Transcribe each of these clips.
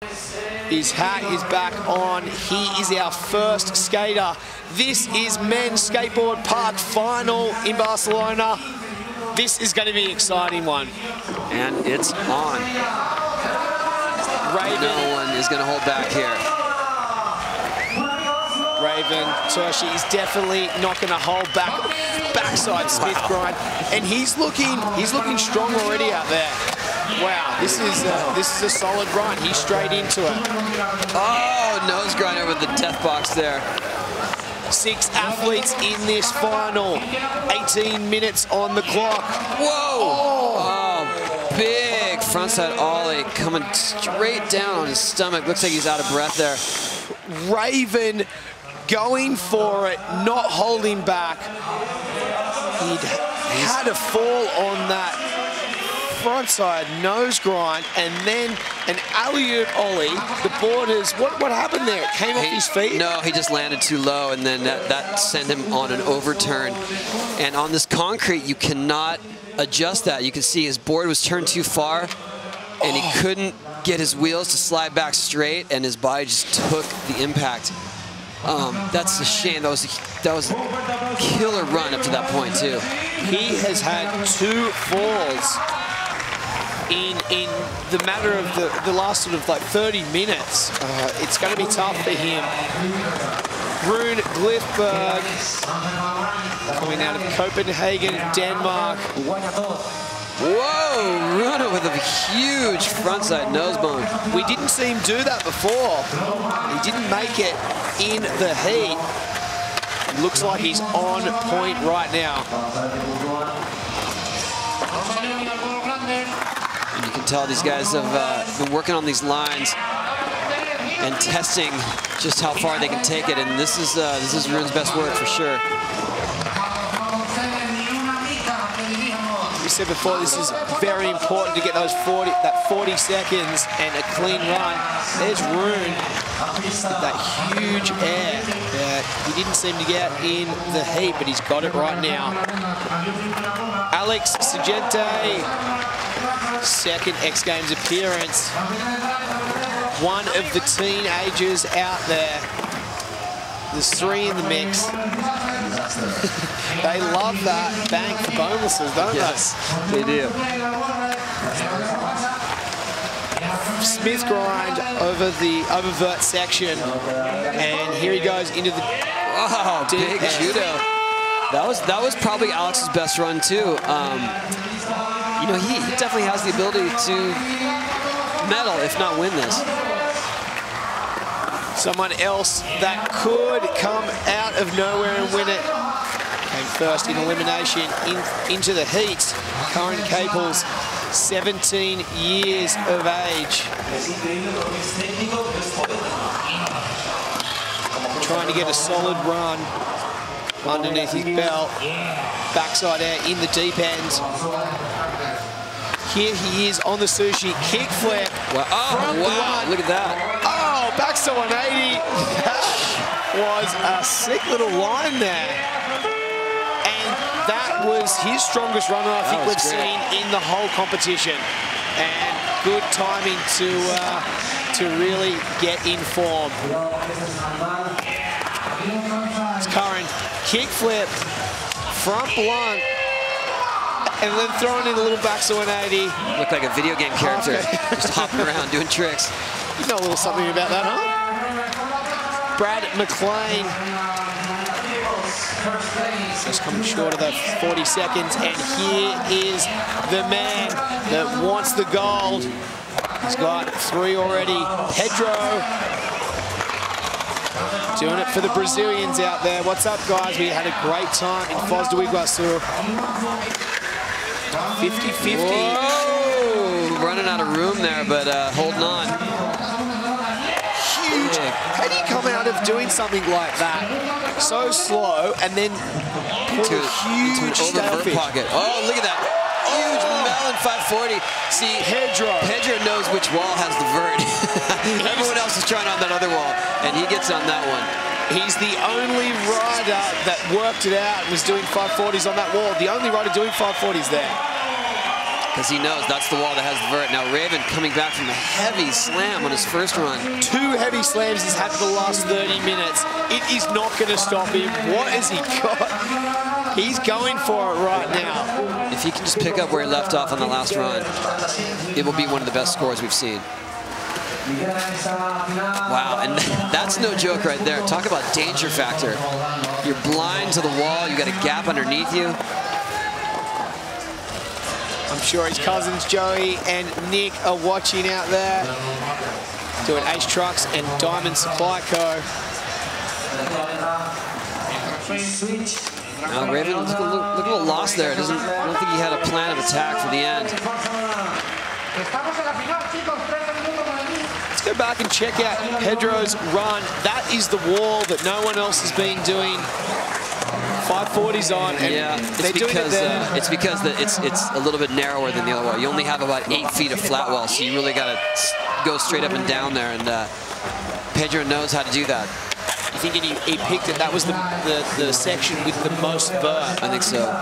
His hat is back on. He is our first skater. This is men's Skateboard Park final in Barcelona. This is going to be an exciting one. And it's on. Raven. No one is going to hold back here. Raven, Tershy is definitely not going to hold back. Backside Smith grind, and he's looking strong already out there. Wow, this is a solid run. He's straight into it. Oh, nose grinder with the death box there. 6 athletes in this final. 18 minutes on the clock. Whoa! Oh, big frontside ollie coming straight down on his stomach. Looks like he's out of breath there. Raven going for it, not holding back. He had a fall on that frontside nose grind, and then an alley-oop ollie. The boarders, what happened there? It came off his feet? No, he just landed too low, and then that sent him on an overturn. And on this concrete, you cannot adjust that. You can see his board was turned too far, and he couldn't get his wheels to slide back straight, and his body just took the impact. That's a shame. That was a killer run up to that point too. He has had 2 falls in the matter of the last sort of like 30 minutes. It's going to be tough for him. Roon Gliffberg coming out of Copenhagen, Denmark. Whoa, Rune with a huge frontside nose bone. We didn't see him do that before. He didn't make it in the heat. It looks like he's on point right now. And you can tell these guys have been working on these lines and testing just how far they can take it. And this is Rune's best work for sure. We said before, this is very important to get those 40 seconds and a clean run. There's Rune with that huge air that he didn't seem to get in the heat, but he's got it right now. Alex Sorgente, second X Games appearance. One of the teenagers out there. There's 3 in the mix. They love that bank for bonuses, don't they? Yes, they do. Smith grind over the oververt section, and here he goes into the big judo. That was probably Alex's best run too. You know, he definitely has the ability to medal, if not win this. Someone else that could come out of nowhere and win it. Came first in elimination into the heat. Curren Caples, 17 years of age. Trying to get a solid run underneath his belt. Backside out in the deep end. Here he is on the sushi kickflip. Wow. Oh, wow. Look at that. Oh, back to 180. That was a sick little line there. And that was his strongest runner I think we've seen in the whole competition. And good timing to really get in form. It's Curren, kickflip, front blunt, and then throwing in a little back to 180. Looked like a video game character, just hopping around doing tricks. You know a little something about that, huh? Brad McLean. Just coming short of the 40 seconds, and here is the man that wants the gold. He's got 3 already. Pedro. Doing it for the Brazilians out there. What's up, guys? We had a great time in Foz do Iguaçu. 50-50. Whoa, running out of room there, but holding on. Huge. How do you come out of doing something like that so slow and then pull a huge oververt pocket? Oh, look at that. Huge melon 540. See, Pedro knows which wall has the vert. Everyone else is trying on that other wall, and he gets on that one. He's the only rider that worked it out and was doing 540s on that wall. The only rider doing 540s there. because he knows that's the wall that has the vert. Now Raven coming back from a heavy slam on his first run. 2 heavy slams he's had for the last 30 minutes. It is not going to stop him. What has he got? He's going for it right now. If he can just pick up where he left off on the last run, it will be one of the best scores we've seen. Wow, and that's no joke right there. Talk about danger factor. You're blind to the wall, you got a gap underneath you. I'm sure his cousins Joey and Nick are watching out there, doing Ace Trucks and Diamond Supply Co. Now Raven look a little lost there. I don't think he had a plan of attack for the end. Let's go back and check out Pedro's run. That is the wall that no one else has been doing 540s on, and yeah, they're doing it there. It's because it's a little bit narrower than the other wall. You only have about 8 feet of flat wall, so you really got to go straight up and down there, and Pedro knows how to do that. You think he picked it? That was the section with the most vert. I think so.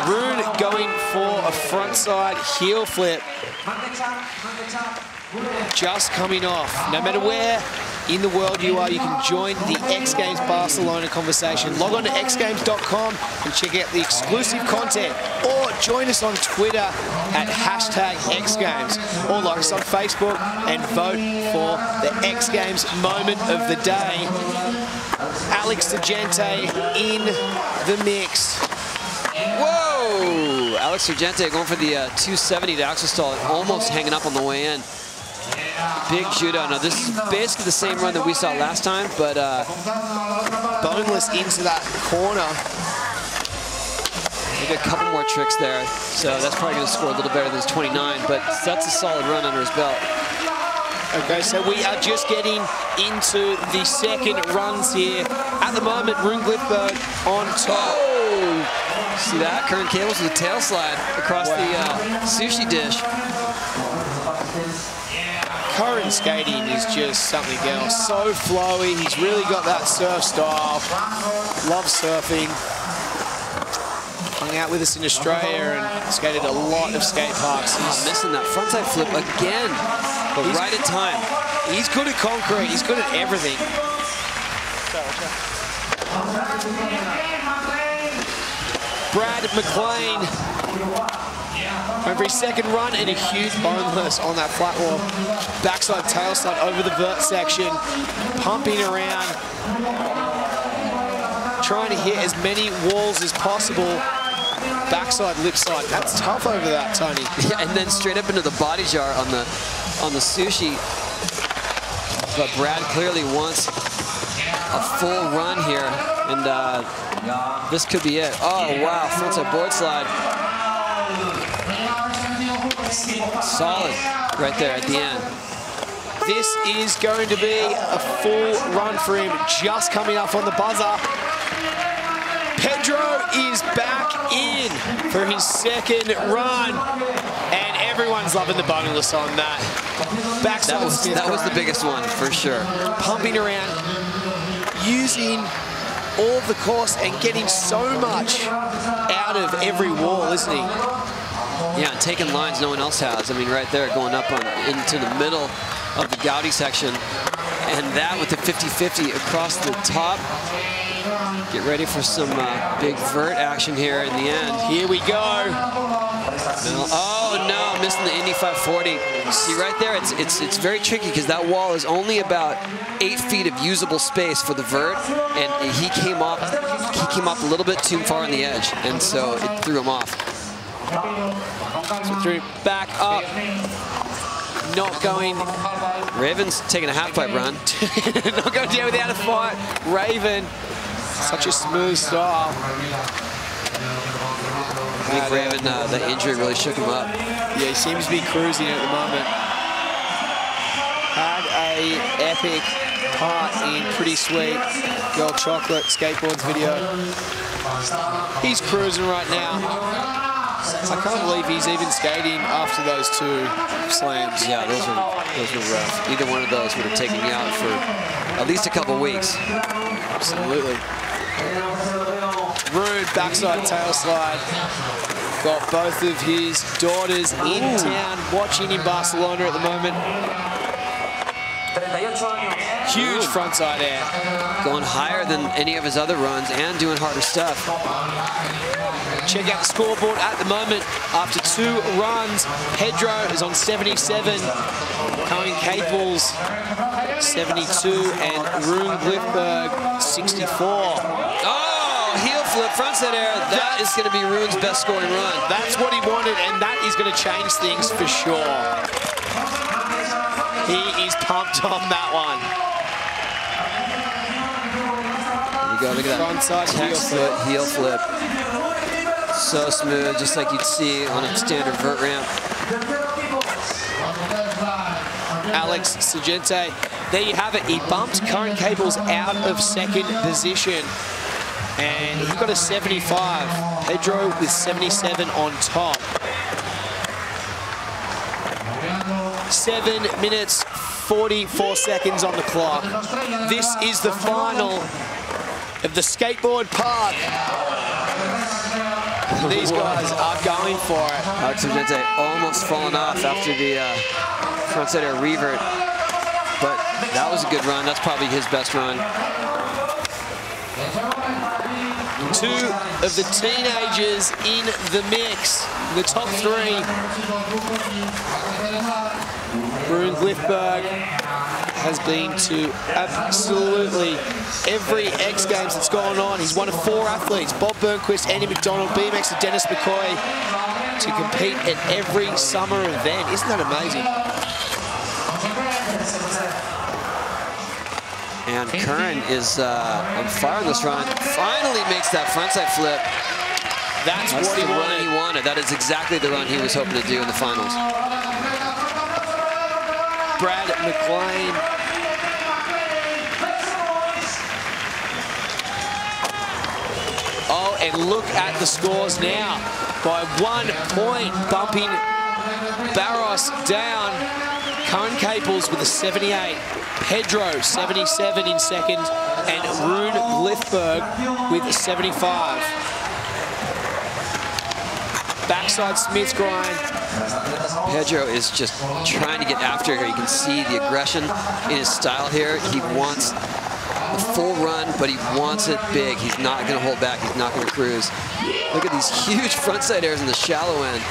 Rune going for a frontside heel flip. Just coming off. No matter where in the world you are, you can join the X Games Barcelona conversation. Log on to xgames.com and check out the exclusive content, or join us on Twitter at #XGames, or like us on Facebook and vote for the X Games moment of the day. Alex Sorgente in the mix. Whoa! Alex Sorgente going for the 270 to axle stall, almost hanging up on the way in. Big shootout. Now this is basically the same run that we saw last time, but boneless into that corner. Maybe a couple more tricks there, so that's probably going to score a little better than his 29, but that's a solid run under his belt. Okay, so we are just getting into the second runs here. At the moment, Roon Gliffberg on top. Oh! See that? Curren Caples with a tail slide across the sushi dish. Curren skating is just something else. So flowy. He's really got that surf style. Loves surfing. Hung out with us in Australia and skated a lot of skate parks. He's missing that frontside flip again, but right at time. He's good at concrete. He's good at everything. Brad McLean over his second run, and a huge boneless on that flat wall. Backside tail slide over the vert section, pumping around, trying to hit as many walls as possible. Backside lip slide. That's tough over that, Tony. Yeah, and then straight up into the body jar on the sushi. But Brad clearly wants a full run here, and this could be it. Oh wow, frontside board slide. Solid right there at the end. This is going to be a full run for him, just coming up on the buzzer. Pedro is back in for his second run, and everyone's loving the boneless on that. Backside that was the biggest one for sure. Pumping around, using all of the course and getting so much out of every wall, isn't he? Yeah, and taking lines no one else has. I mean, right there, going up into the middle of the Gaudi section, and that with the 50-50 across the top. Get ready for some big vert action here in the end. Here we go. Oh no, missing the Indy 540. See right there, it's very tricky because that wall is only about 8 feet of usable space for the vert, and he came up a little bit too far on the edge, and so it threw him off. So threw back up. Not going. Raven's taking a half pipe run. Not going down without a fight. Raven, such a smooth style. I think Raven, the injury really shook him up. Yeah, he seems to be cruising at the moment. Had a epic part in Pretty Sweet Girl Chocolate Skateboards video. He's cruising right now. I can't believe he's even skating after those 2 slams. Yeah, those were rough. Either one of those would have taken me out for at least a couple weeks. Absolutely. Rune, backside tail slide. Got both of his daughters in town watching in Barcelona at the moment. Huge frontside air. Going higher than any of his other runs and doing harder stuff. Check out the scoreboard at the moment. After 2 runs, Pedro is on 77. Curren Caples, 72. And Roon Gliffberg, 64. Oh, heel flip, frontside air. That is going to be Rune's best scoring run. That's what he wanted, and that is going to change things for sure. He is pumped on that one. There you go, look at that. Frontside heel flip. So smooth, just like you'd see on a standard vert ramp. Alex Sorgente, there you have it. He bumped Curren Caples out of 2nd position. And he got a 75. Pedro with 77 on top. 7 minutes, 44 seconds on the clock. This is the final of the Skateboard Park. These guys are going for it. Alex Sorgente almost falling off after the frontside air revert. But that was a good run. That's probably his best run. 2 of the teenagers in the mix. The top 3. Roon Gliffberg has been to absolutely every X Games that's gone on. He's one of 4 athletes, Bob Burnquist, Andy McDonald, BMX and Dennis McCoy, to compete at every summer event. Isn't that amazing? And Curren is on fire in this run. Finally makes that frontside flip. That's what the run he wanted. That is exactly the run he was hoping to do in the finals. Brad McLean. Oh, and look at the scores now. By 1 point, bumping Barros down. Curren Caples with a 78. Pedro, 77 in 2nd. And Roon Gliffberg with a 75. Backside Smith's grind. Pedro is just trying to get after here. You can see the aggression in his style here. He wants a full run, but he wants it big. He's not going to hold back. He's not going to cruise. Look at these huge frontside airs in the shallow end.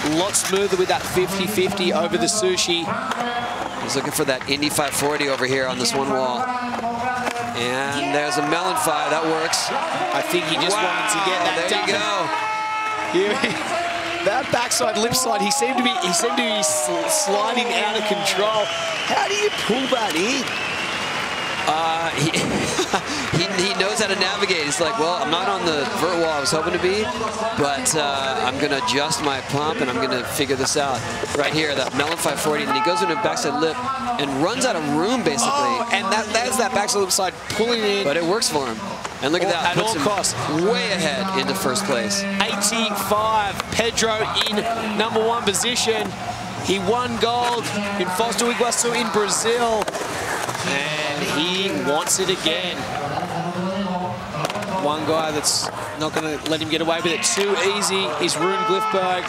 A lot smoother with that 50-50 over the sushi. He's looking for that Indy 540 over here on this one wall. And there's a melon fire. That works. I think he just wanted to get that there done. You go. That backside lip slide, he seemed to be sliding out of control. How do you pull that in? He knows how to navigate. He's like, well, I'm not on the vert wall I was hoping to be, but I'm going to adjust my pump and I'm going to figure this out. Right here, that melon 540, and he goes into a backside lip and runs out of room, basically. Oh, and that's that backside lip slide pulling in. But it works for him. And look at that, at all costs. Way ahead into 1st place. 85, Pedro in #1 position. He won gold in Foz do Iguaçu in Brazil. And he wants it again. One guy that's not going to let him get away with it too easy is Roon Gliffberg.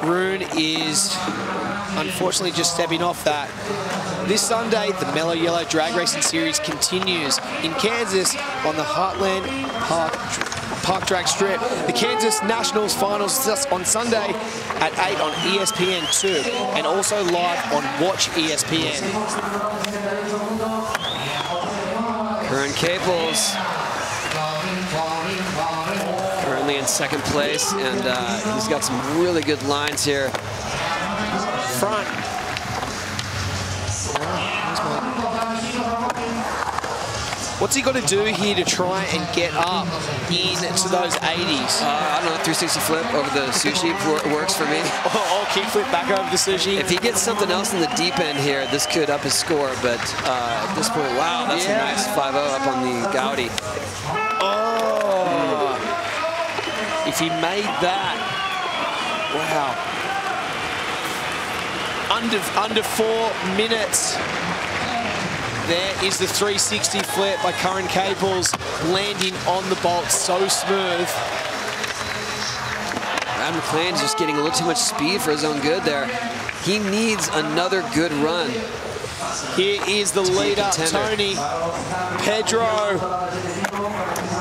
Roon is unfortunately just stepping off that. This Sunday, the Mellow Yellow Drag Racing Series continues in Kansas on the Heartland Park Drag Strip. The Kansas Nationals Finals on Sunday at 8 on ESPN2 and also live on Watch ESPN. Curren Caples currently in 2nd place, and he's got some really good lines here. Front. What's he got to do here to try and get up into those 80s? I don't know, 360 flip over the sushi works for me. Or kickflip back over the sushi. If he gets something else in the deep end here, this could up his score, but at this point, wow, that's a nice 5-0 up on the Gaudi. Oh! If he made that, wow. Under 4 minutes. There is the 360 flip by Curren Caples, landing on the bolt so smooth. Brad McLean's just getting a little too much speed for his own good there. He needs another good run. Here is the leader, Tony, Pedro,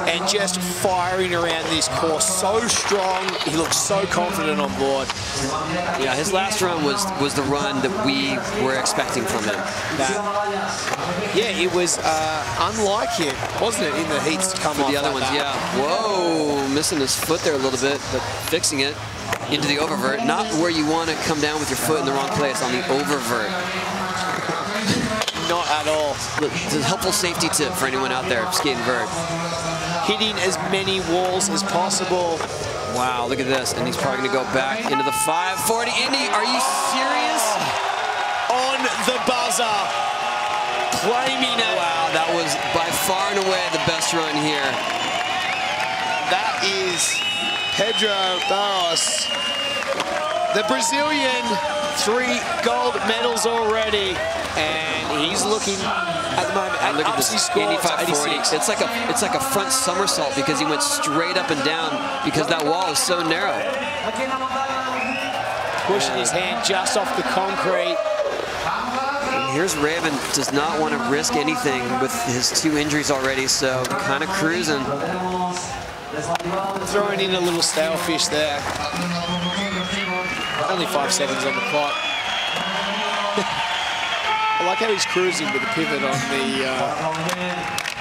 and just firing around this course. So strong, he looks so confident on board. Yeah, his last run was the run that we were expecting from him. Yeah, it was unlike him, wasn't it, in the heats to come off the other ones, that. yeah. Whoa, missing his foot there a little bit, but fixing it into the oververt. Not where you want to come down with your foot in the wrong place, on the oververt. Not at all. Look, it's a helpful safety tip for anyone out there skating vert. Hitting as many walls as possible. Wow, look at this. And he's probably going to go back into the 540. Indy, are you serious? On the buzzer. Claiming it. Wow, that was by far and away the best run here. That is Pedro Barros. The Brazilian, 3 gold medals already. And he's looking at the moment at look at this score 85-40. It's like a front somersault because he went straight up and down because that wall is so narrow. Pushing his hand just off the concrete. And here's Raven, does not want to risk anything with his 2 injuries already, so kind of cruising. Throwing in a little stale fish there. Only 5 seconds on the clock. I like how he's cruising with the pivot on the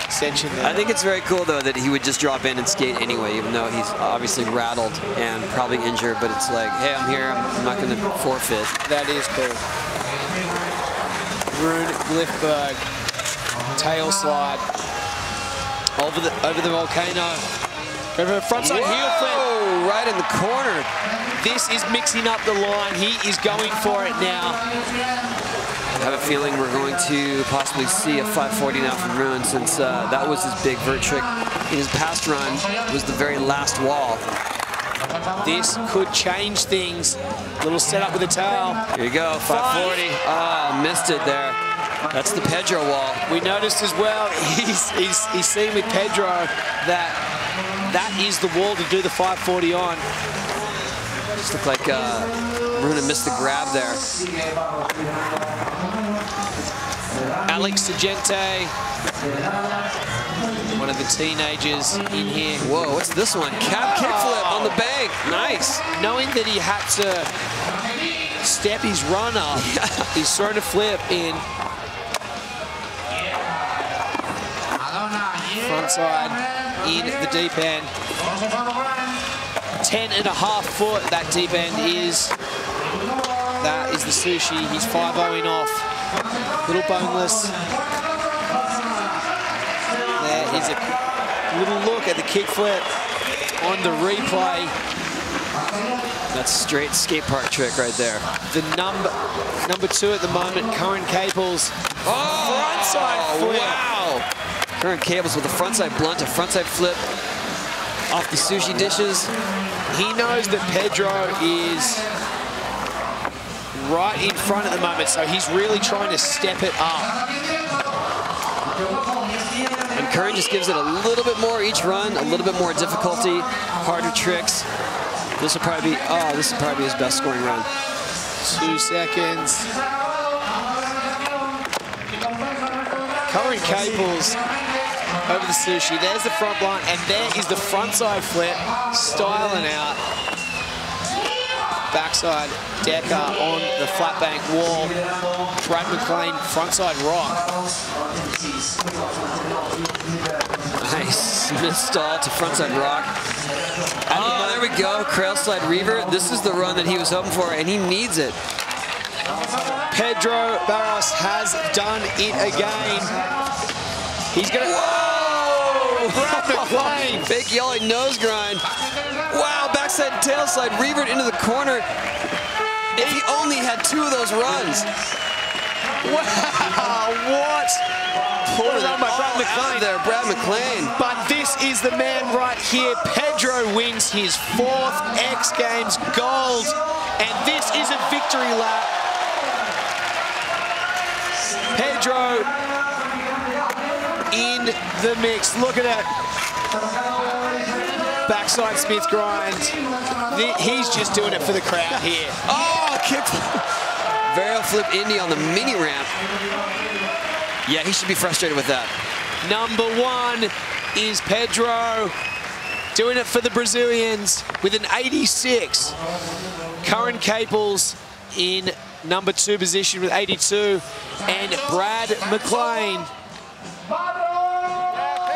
extension there. I think it's very cool, though, that he would just drop in and skate anyway, even though he's obviously rattled and probably injured. But it's like, hey, I'm here. I'm not going to forfeit. That is cool. Roon Gliffberg, tail slide over the volcano. Over frontside heel flip. Right in the corner. This is mixing up the line. He is going for it now. I have a feeling we're going to possibly see a 540 now from Roon, since that was his big vert trick in his past run, was the very last wall. This could change things. Little setup with the tail. Here you go, 540. Oh, missed it there. That's the Pedro wall. We noticed as well, he's seen with Pedro that is the wall to do the 540 on. Just looked like Rune missed the grab there. Alex Sorgente, one of the teenagers in here. Whoa, what's this one? Cab kickflip on the bank. Nice. Knowing that he had to step his run up, he's throwing a flip in. Front side in the deep end. 10.5 foot that deep end is. That is the sushi. He's 5-0ing off. Little boneless. There is a little look at the kickflip on the replay. That's a straight skate park trick right there. The number 2 at the moment, Curren Caples. Frontside flip. Wow. Curren Caples with a frontside blunt, a frontside flip off the sushi dishes. He knows that Pedro is right in front at the moment, so he's really trying to step it up. And Curren just gives it a little bit more each run, a little bit more difficulty, harder tricks. This will probably be his best scoring run. 2 seconds. Curren Caples over the sushi. There's the front blunt, and there is the frontside flip, styling out. Backside decker on the flat bank wall. Brad McLean frontside rock. Nice. Mid stall to frontside rock. Oh, there we go. Crail slide reaver. This is the run that he was hoping for, and he needs it. Pedro Barros has done it again. He's gonna. Whoa! Brad McLean. Fake yellow nose grind. Wow, backside tail slide, revert into the corner. If he only had 2 of those runs. Wow, what? Pulling it Done by Brad all McLean. out there, Brad McLean. But this is the man right here. Pedro wins his 4th X Games gold. And this is a victory lap. Pedro in the mix. Look at it. Backside Smith grind. He's just doing it for the crowd here. Oh, kick. Varial flip Indy on the mini ramp. Yeah, he should be frustrated with that. Number 1 is Pedro. Doing it for the Brazilians with an 86. Curren Caples in number 2 position with 82. And Brad McLean.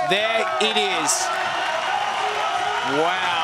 There it is. Wow.